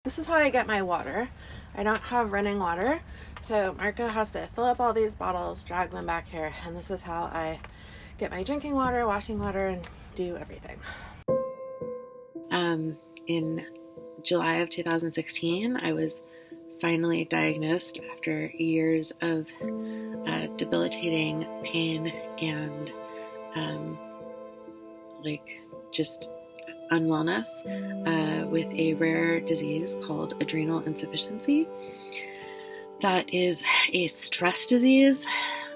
This is how I get my water. I don't have running water, so Marco has to fill up all these bottles, drag them back here, and this is how I get my drinking water, washing water, and do everything. In July of 2016, I was finally diagnosed after years of debilitating pain and just unwellness with a rare disease called adrenal insufficiency. That is a stress disease.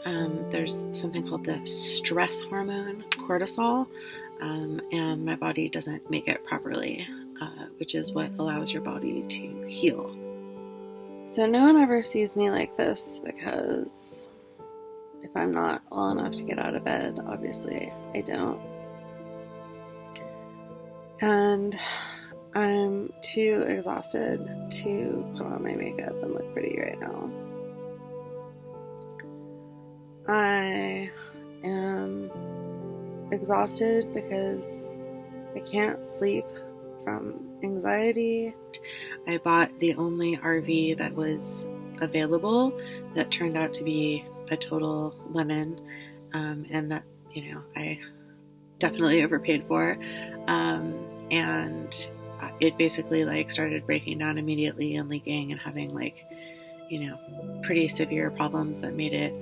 There's something called the stress hormone, cortisol, and my body doesn't make it properly, which is what allows your body to heal. So no one ever sees me like this because if I'm not well enough to get out of bed, obviously I don't. And I'm too exhausted to put on my makeup and look pretty right now. I am exhausted because I can't sleep from anxiety. I bought the only RV that was available that turned out to be a total lemon, and that, I definitely overpaid for. And it basically started breaking down immediately and leaking and having pretty severe problems that made it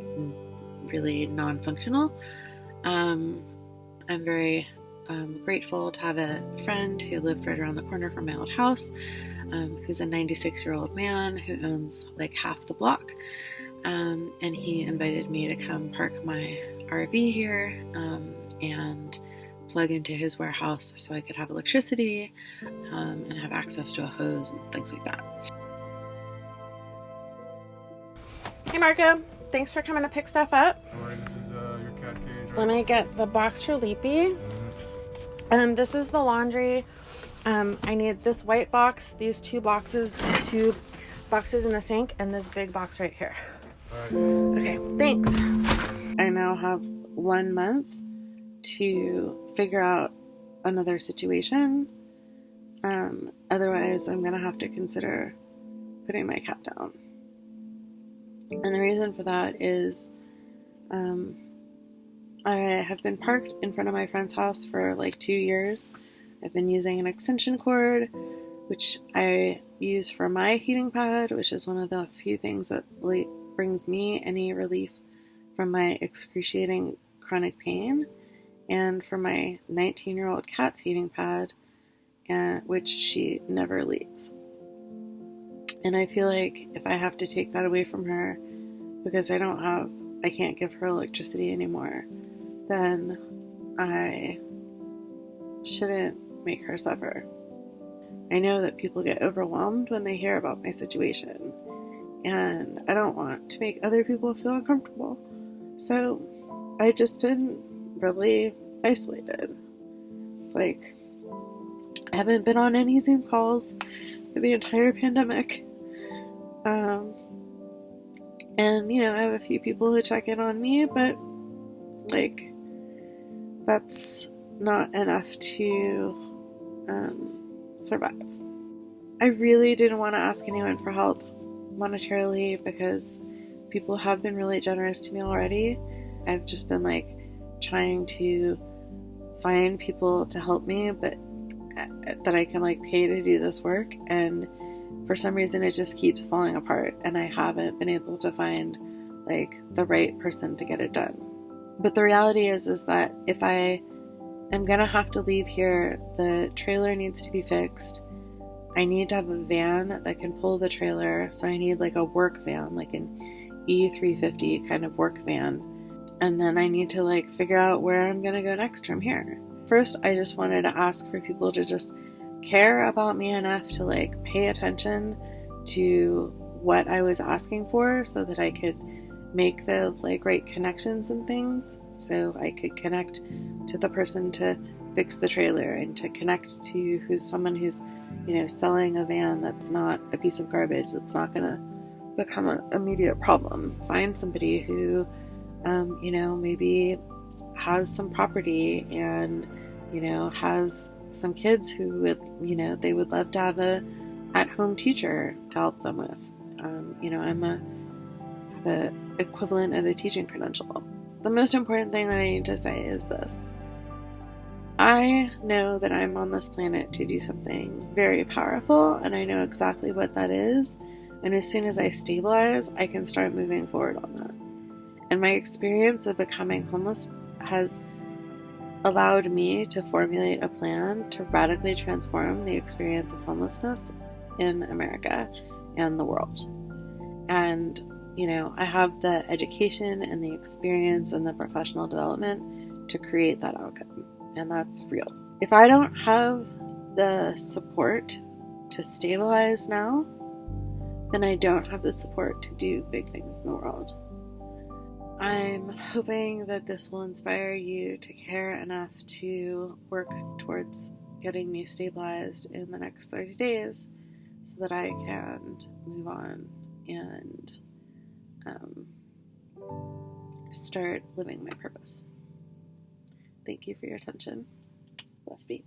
really non-functional. I'm very grateful to have a friend who lived right around the corner from my old house, who's a 96-year-old man who owns half the block. And he invited me to come park my RV here and plug into his warehouse so I could have electricity and have access to a hose and things like that. Hey Marco, thanks for coming to pick stuff up. Alright, this is your cat cage, right? Let me get the box for Leapy. This is the laundry. I need this white box, these two boxes in the sink, and this big box right here. Alright. Okay, thanks. I now have 1 month to figure out another situation. Otherwise, I'm going to have to consider putting my cat down. And the reason for that is I have been parked in front of my friend's house for 2 years. I've been using an extension cord, which I use for my heating pad, which is one of the few things that really brings me any relief from my excruciating chronic pain, and for my 19-year-old cat's heating pad, which she never leaves. And I feel like if I have to take that away from her because I can't give her electricity anymore, then I shouldn't make her suffer. I know that people get overwhelmed when they hear about my situation, and I don't want to make other people feel uncomfortable. So I've just been really isolated. I haven't been on any Zoom calls for the entire pandemic. And, I have a few people who check in on me, but, that's not enough to survive. I really didn't want to ask anyone for help monetarily because people have been really generous to me already. I've just been, trying to find people to help me, but that I can, pay to do this work, and for some reason it just keeps falling apart, and I haven't been able to find the right person to get it done. But the reality is that if I am gonna have to leave here, the trailer needs to be fixed. I need to have a van that can pull the trailer, so I need a work van, an E350 kind of work van. And then I need to figure out where I'm gonna go next from here. First, I just wanted to ask for people to just care about me enough to pay attention to what I was asking for so that I could make the right connections and things, so I could connect to the person to fix the trailer and to connect to someone who's selling a van that's not a piece of garbage, that's not gonna become an immediate problem. Find somebody who maybe has some property and has some kids who would, they would love to have a at-home teacher to help them with. I'm the equivalent of a teaching credential. The most important thing that I need to say is this. I know that I'm on this planet to do something very powerful, and I know exactly what that is. And as soon as I stabilize, I can start moving forward on that. And my experience of becoming homeless has allowed me to formulate a plan to radically transform the experience of homelessness in America and the world. And, I have the education and the experience and the professional development to create that outcome. And that's real. If I don't have the support to stabilize now, then I don't have the support to do big things in the world. I'm hoping that this will inspire you to care enough to work towards getting me stabilized in the next 30 days so that I can move on and start living my purpose. Thank you for your attention. Bless be.